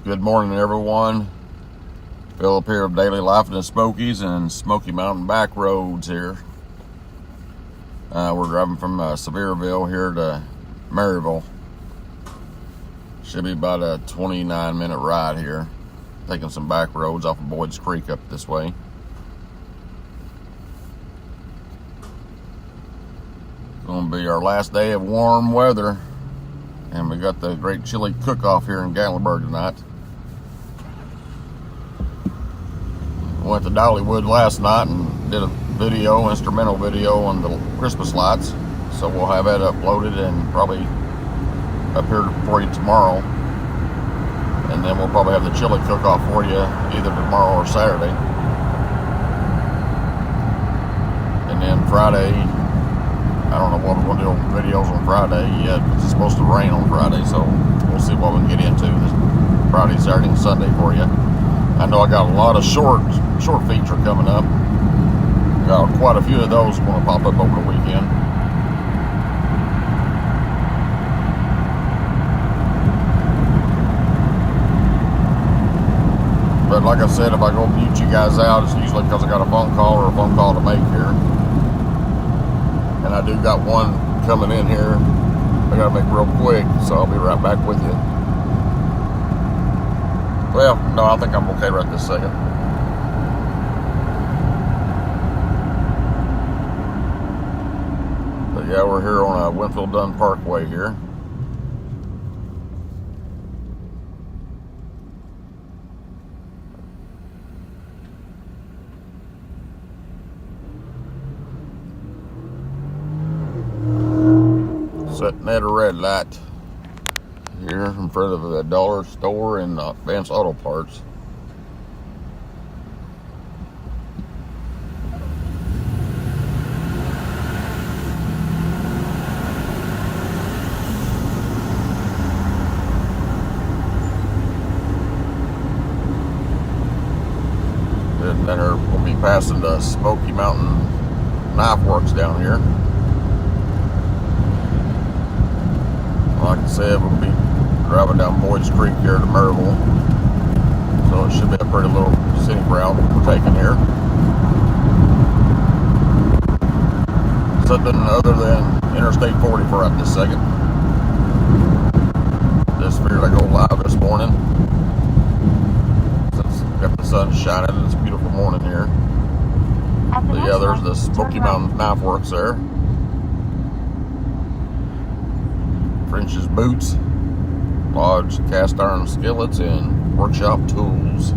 Good morning, everyone. Philip here of Daily Life in the Smokies and Smoky Mountain back roads here. We're driving from Sevierville here to Maryville. Should be about a 29-minute ride here. Taking some back roads off of Boyd's Creek up this way. It's going to be our last day of warm weather. And we got the great chili cook-off here in Gatlinburg tonight. Went to Dollywood last night and did a instrumental video on the Christmas lights. So we'll have that uploaded and probably up here for you tomorrow. And then we'll probably have the chili cook-off for you either tomorrow or Saturday. And then Friday, I don't know what we're going to do on videos on Friday yet, but it's supposed to rain on Friday, so we'll see what we can get into this Friday, Saturday, and Sunday for you. I know I got a lot of short feature coming up. Got quite a few of those going to pop up over the weekend. But like I said, if I go mute you guys out, it's usually because I got a phone call or a phone call to make here. And I do got one coming in here I gotta make real quick, so I'll be right back with you. Well, no, I think I'm okay right this second. But yeah, we're here on Winfield Dunn Parkway here. Sitting at a red light here in front of the dollar store and Advanced Auto Parts. And then we'll be passing the Smoky Mountain Knife Works down here. Like I said, we'll be driving down Boyd's Creek here to Maryville. So it should be a pretty little scenic route we're taking here. Something other than Interstate 40 for right this second. Just figured I'd go live this morning. Since we've got the sun shining and it's a beautiful morning here. But yeah, there's the Smoky Mountain Knife Works there. French's boots, large cast iron skillets, and workshop tools.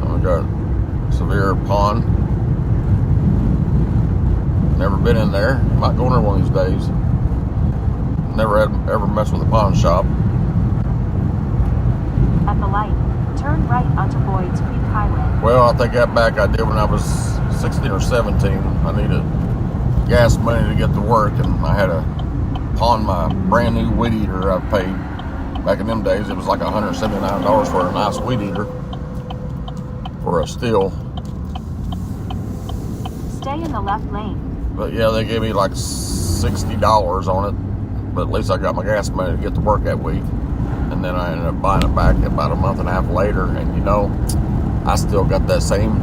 We got Sevier Pond. Never been in there. Might go in there one of these days. Never ever messed with a pawn shop. At the light, turn right onto Boyd's Creek Highway. Well, I take that back. I did when I was 16 or 17. I needed gas money to get to work, and I had to pawn my brand new weed eater I paid back in them days. It was like $179 for a nice weed eater for a Stihl. Stay in the left lane. But yeah, they gave me like $60 on it, but at least I got my gas money to get to work that week. And then I ended up buying it back about a month and a half later, and you know, I still got that same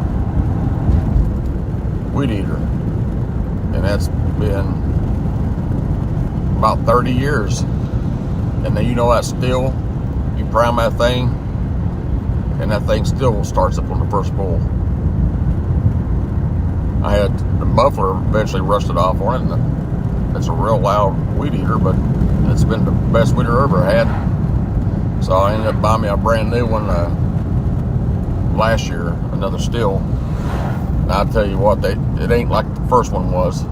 weed eater, and that's been about 30 years. And then you know that Stihl, you prime that thing and that thing still starts up on the first pull. I had the muffler eventually rusted off on it, and it's a real loud weed eater, but it's been the best weed eater I ever had. So I ended up buying me a brand new one last year, another Stihl. And I tell you what, it ain't like the first one was.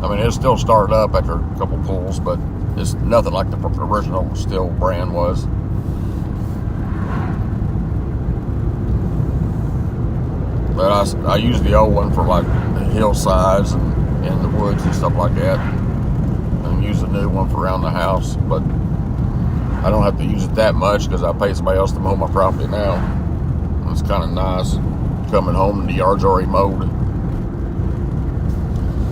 I mean, it still started up after a couple pulls, but it's nothing like the original Stihl brand was. But I use the old one for like the hillsides and in the woods and stuff like that, and use the new one for around the house. But I don't have to use it that much because I pay somebody else to mow my property now. And it's kind of nice coming home and the yard's already mowed.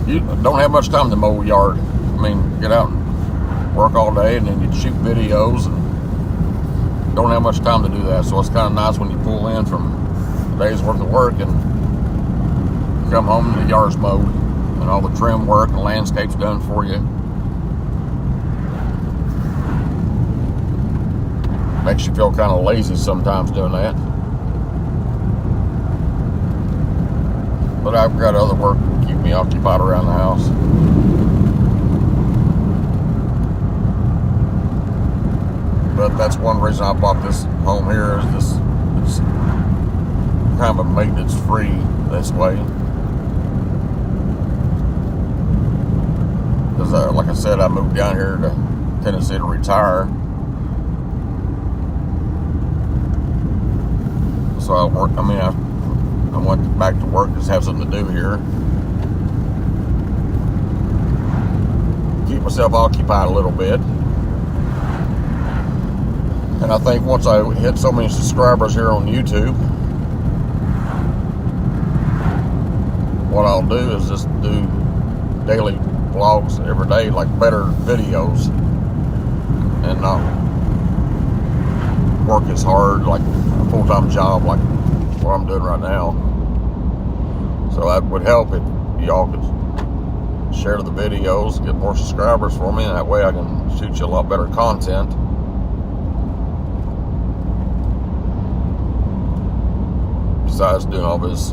You don't have much time to mow a yard. I mean, get out and work all day, and then you shoot videos and don't have much time to do that, so it's kind of nice when you pull in from a day's worth of work and come home and the yard's mowed and all the trim work and landscape's done for you. Makes you feel kind of lazy sometimes doing that. But I've got other work to keep me occupied around the house. But that's one reason I bought this home here, is this, it's kind of a maintenance free this way. Because like I said, I moved down here to Tennessee to retire. So I went back to work, just have something to do here. Keep myself occupied a little bit. And I think once I hit so many subscribers here on YouTube, what I'll do is just do daily vlogs every day, like better videos, and not work as hard like a full-time job like what I'm doing right now. So that would help if y'all could share the videos, get more subscribers for me, and that way I can shoot you a lot better content. Besides doing all this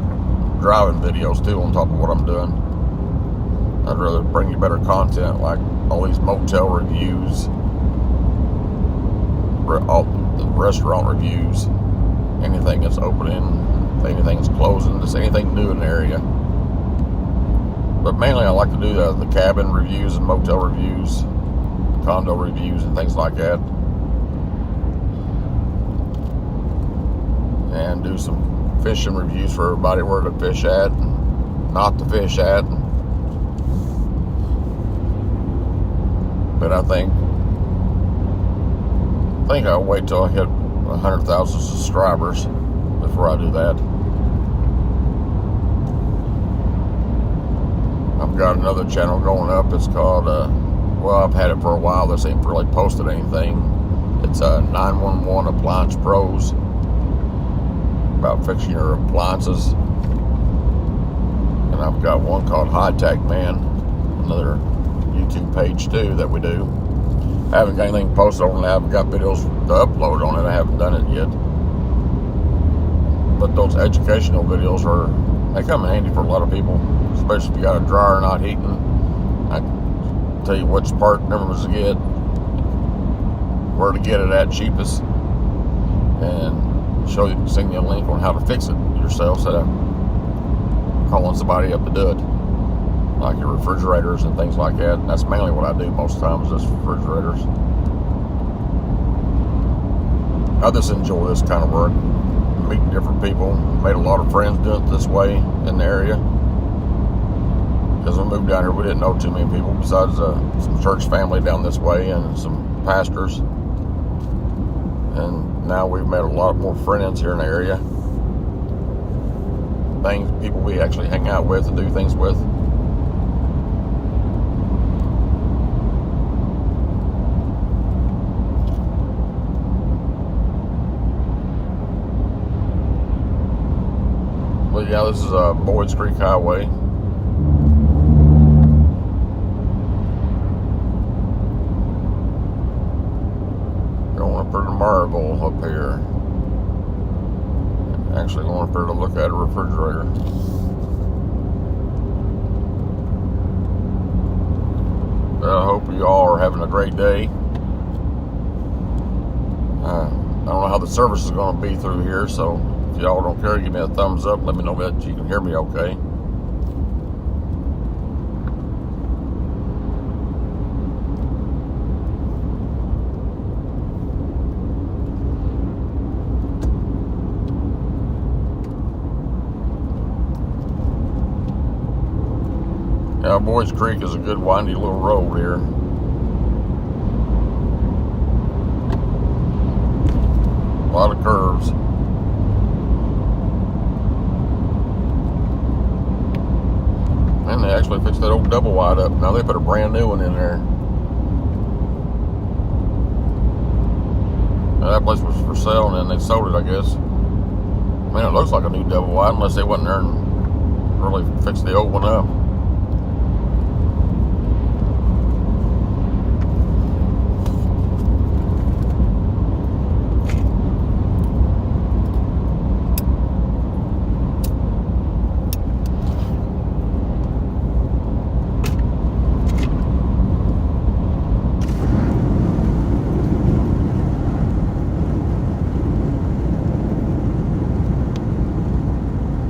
driving videos too on top of what I'm doing, I'd rather bring you better content, like all these motel reviews, all the restaurant reviews, anything that's opening, anything that's closing, just anything new in the area. But mainly I like to do the cabin reviews and motel reviews, condo reviews and things like that, and do some fishing reviews for everybody, where to fish at and not to fish at. But I think I'll wait till I hit 100,000 subscribers before I do that. I've got another channel going up. It's called, well, I've had it for a while. This ain't really posted anything. It's 911 Appliance Pros, about fixing your appliances. And I've got one called High Tech Man, another YouTube page too that we do. I haven't got anything posted on it. I haven't got videos to upload on it. I haven't done it yet. But those educational videos they come in handy for a lot of people, especially if you got a dryer not heating. I can tell you which part numbers to get, where to get it at cheapest, and send you a link on how to fix it yourself instead of calling somebody up to do it, like your refrigerators and things like that. And that's mainly what I do most times, is refrigerators. I just enjoy this kind of work, meeting different people. Made a lot of friends doing it this way in the area, because when we moved down here we didn't know too many people besides some church family down this way and some pastors. And now we've met a lot more friends here in the area. People we actually hang out with and do things with. But yeah, this is Boyd's Creek Highway. Going up there to Marble up here. Actually going up there to look at a refrigerator. I hope you all are having a great day. I don't know how the service is going to be through here, so if y'all don't care, give me a thumbs up. Let me know that you can hear me okay. Yeah, Boyd's Creek is a good windy little road here. A lot of curves. And they actually fixed that old double wide up. Now they put a brand new one in there. That place was for sale, and then they sold it, I guess. I mean, it looks like a new double wide, unless they went in there and really fixed the old one up.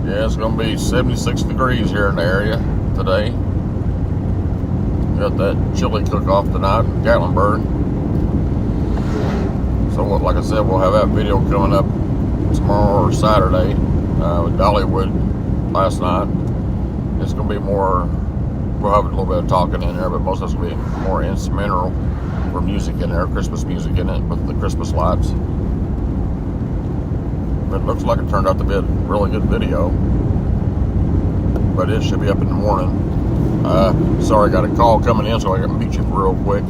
Yeah, it's going to be 76 degrees here in the area today. Got that chili cook-off tonight in Gatlinburg. So, like I said, we'll have that video coming up tomorrow or Saturday with Dollywood last night. It's going to be more, we'll have a little bit of talking in there, but most of it's going to be more instrumental for music in there, Christmas music in it with the Christmas lights. It looks like it turned out to be a really good video, but it should be up in the morning. Sorry, I got a call coming in, so I got to meet you real quick.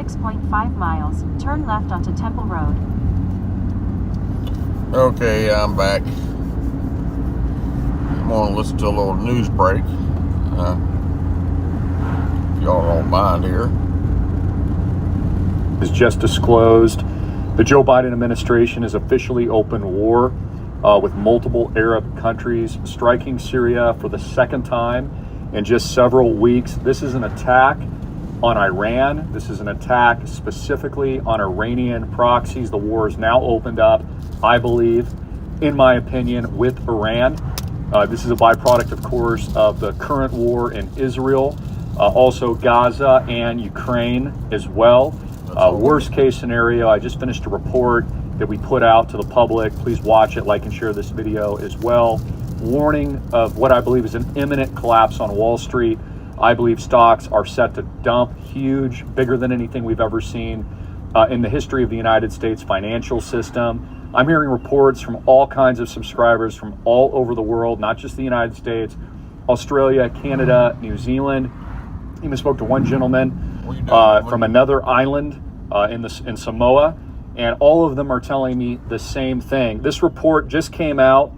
6.5 miles, turn left onto Temple Road. Okay, I'm back. I'm going to listen to a little news break. If y'all don't mind here. Has just disclosed the Joe Biden administration has officially opened war with multiple Arab countries, striking Syria for the second time in just several weeks. This is an attack on Iran. This is an attack specifically on Iranian proxies. The war is now opened up, I believe, in my opinion, with Iran. This is a byproduct, of course, of the current war in Israel, also Gaza and Ukraine as well. Worst case scenario, I just finished a report that we put out to the public. Please watch it, like and share this video as well. Warning of what I believe is an imminent collapse on Wall Street. I believe stocks are set to dump huge, bigger than anything we've ever seen in the history of the United States financial system. I'm hearing reports from all kinds of subscribers from all over the world, not just the United States, Australia, Canada, New Zealand. I even spoke to one gentleman from another island in Samoa, and all of them are telling me the same thing. This report just came out.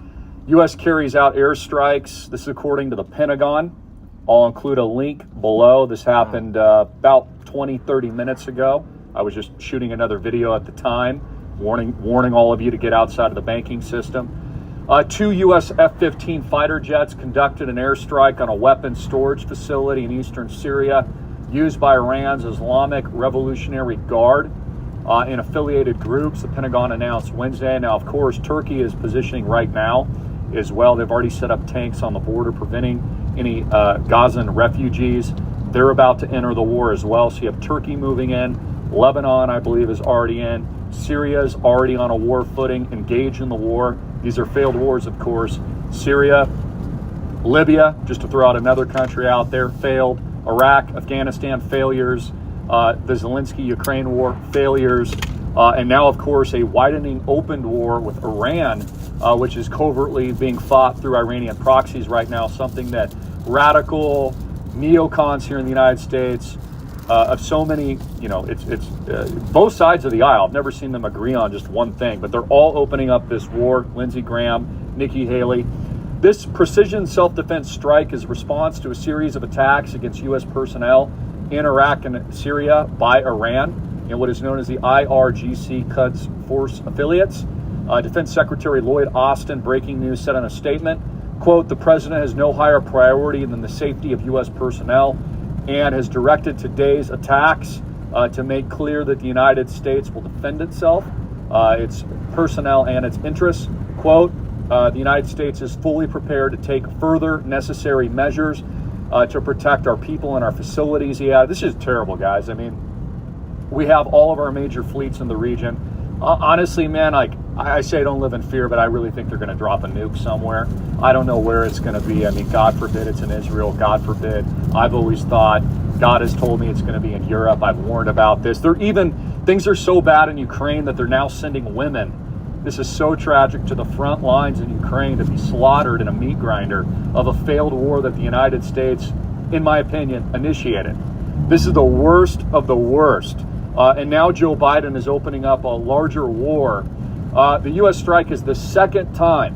U.S. carries out airstrikes. This is according to the Pentagon. I'll include a link below. This happened about 20, 30 minutes ago. I was just shooting another video at the time, warning all of you to get outside of the banking system. 2 U.S. F-15 fighter jets conducted an airstrike on a weapons storage facility in eastern Syria used by Iran's Islamic Revolutionary Guard and affiliated groups, the Pentagon announced Wednesday. Now, of course, Turkey is positioning right now as well. They've already set up tanks on the border preventing any Gazan refugees. They're about to enter the war as well. So you have Turkey moving in. Lebanon, I believe, is already in. Syria is already on a war footing, engaged in the war. These are failed wars, of course. Syria, Libya, just to throw out another country out there, failed. Iraq, Afghanistan, failures. The Zelensky-Ukraine war, failures. And now, of course, a widening open war with Iran, which is covertly being fought through Iranian proxies right now, something that radical neocons here in the United States, of so many, it's both sides of the aisle. I've never seen them agree on just one thing, but they're all opening up this war. Lindsey Graham, Nikki Haley. This precision self-defense strike is a response to a series of attacks against U.S. personnel in Iraq and Syria by Iran in what is known as the IRGC Quds Force affiliates. Defense Secretary Lloyd Austin, breaking news, said in a statement, quote, "The president has no higher priority than the safety of U.S. personnel and has directed today's attacks to make clear that the United States will defend itself, its personnel, and its interests. Quote, the United States is fully prepared to take further necessary measures to protect our people and our facilities." Yeah, this is terrible, guys. I mean, we have all of our major fleets in the region. Honestly, man, I say don't live in fear, but I really think they're going to drop a nuke somewhere. I don't know where it's going to be. I mean, God forbid it's in Israel. God forbid. I've always thought, God has told me it's going to be in Europe. I've warned about this. Things are so bad in Ukraine that they're now sending women. This is so tragic, to the front lines in Ukraine to be slaughtered in a meat grinder of a failed war that the United States, in my opinion, initiated. This is the worst of the worst. And now Joe Biden is opening up a larger war. The U.S. strike is the second time,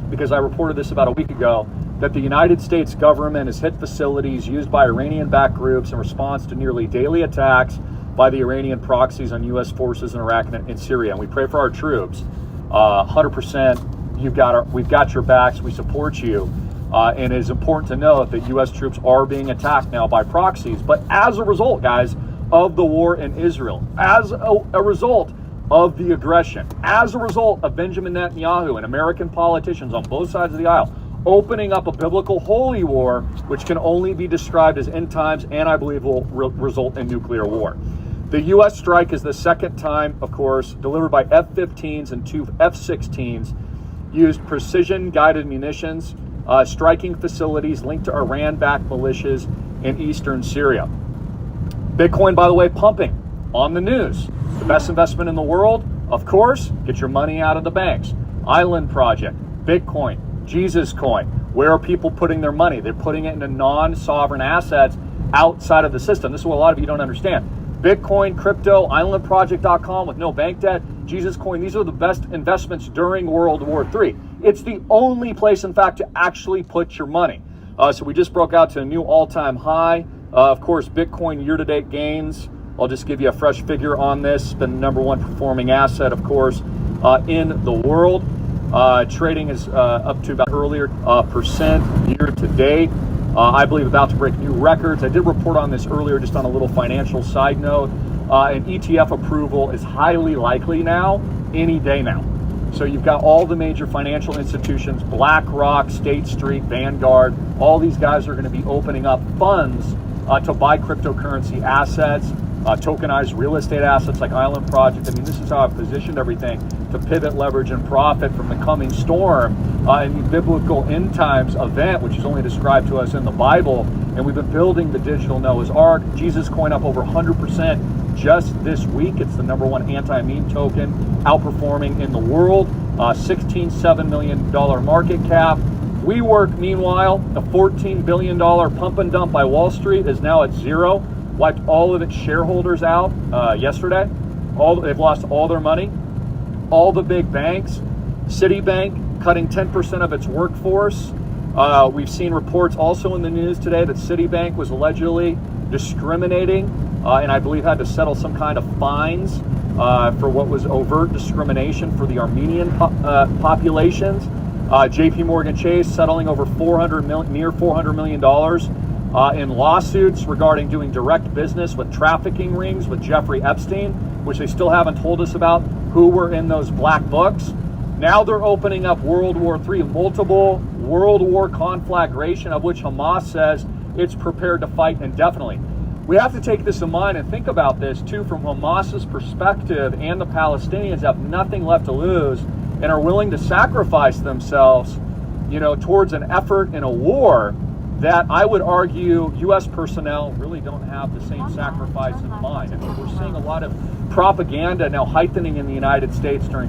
because I reported this about a week ago, that the United States government has hit facilities used by Iranian-backed groups in response to nearly daily attacks by the Iranian proxies on U.S. forces in Iraq and Syria. And we pray for our troops. 100%, we've got your backs. We support you. And it is important to note that U.S. troops are being attacked now by proxies. But as a result, guys, of the war in Israel, as a result of the aggression, as a result of Benjamin Netanyahu and American politicians on both sides of the aisle opening up a biblical holy war, which can only be described as end times, and I believe will result in nuclear war. The U.S. strike is the second time, of course, delivered by F-15s and 2 F-16s, used precision-guided munitions, striking facilities linked to Iran-backed militias in eastern Syria. Bitcoin, by the way, pumping on the news. The best investment in the world, of course, get your money out of the banks. Island Project, Bitcoin, Jesus Coin. Where are people putting their money? They're putting it into non-sovereign assets outside of the system. This is what a lot of you don't understand. Bitcoin, crypto, islandproject.com with no bank debt, Jesus Coin. These are the best investments during World War III. It's the only place, in fact, to actually put your money. So we just broke out to a new all-time high. Of course, Bitcoin year-to-date gains. I'll just give you a fresh figure on this. It's been the #1 performing asset, of course, in the world. Trading is up to about earlier percent year to date. I believe about to break new records. I did report on this earlier, just on a little financial side note. An ETF approval is highly likely now, any day now. So you've got all the major financial institutions, BlackRock, State Street, Vanguard, all these guys are going to be opening up funds to buy cryptocurrency assets, tokenized real estate assets like Island Project. I mean, this is how I've positioned everything to pivot, leverage, and profit from the coming storm in the biblical end times event, which is only described to us in the Bible. And we've been building the digital Noah's Ark. Jesus Coin up over 100% just this week. It's the #1 anti-meme token, outperforming in the world. $16.7 million market cap. WeWork, meanwhile, a $14 billion pump and dump by Wall Street, is now at zero. Wiped all of its shareholders out yesterday. They've lost all their money. All the big banks, Citibank cutting 10% of its workforce. We've seen reports also in the news today that Citibank was allegedly discriminating and I believe had to settle some kind of fines for what was overt discrimination for the Armenian populations. JP Morgan Chase settling over near $400 million in lawsuits regarding doing direct business with trafficking rings with Jeffrey Epstein, which they still haven't told us about who were in those black books. Now they're opening up World War III, multiple World War conflagration, of which Hamas says it's prepared to fight indefinitely. We have to take this in mind and think about this too from Hamas's perspective, and the Palestinians have nothing left to lose and are willing to sacrifice themselves, towards an effort in a war that I would argue U.S. personnel really don't have the same sacrifice in mind. I mean, we're seeing a lot of propaganda now heightening in the United States during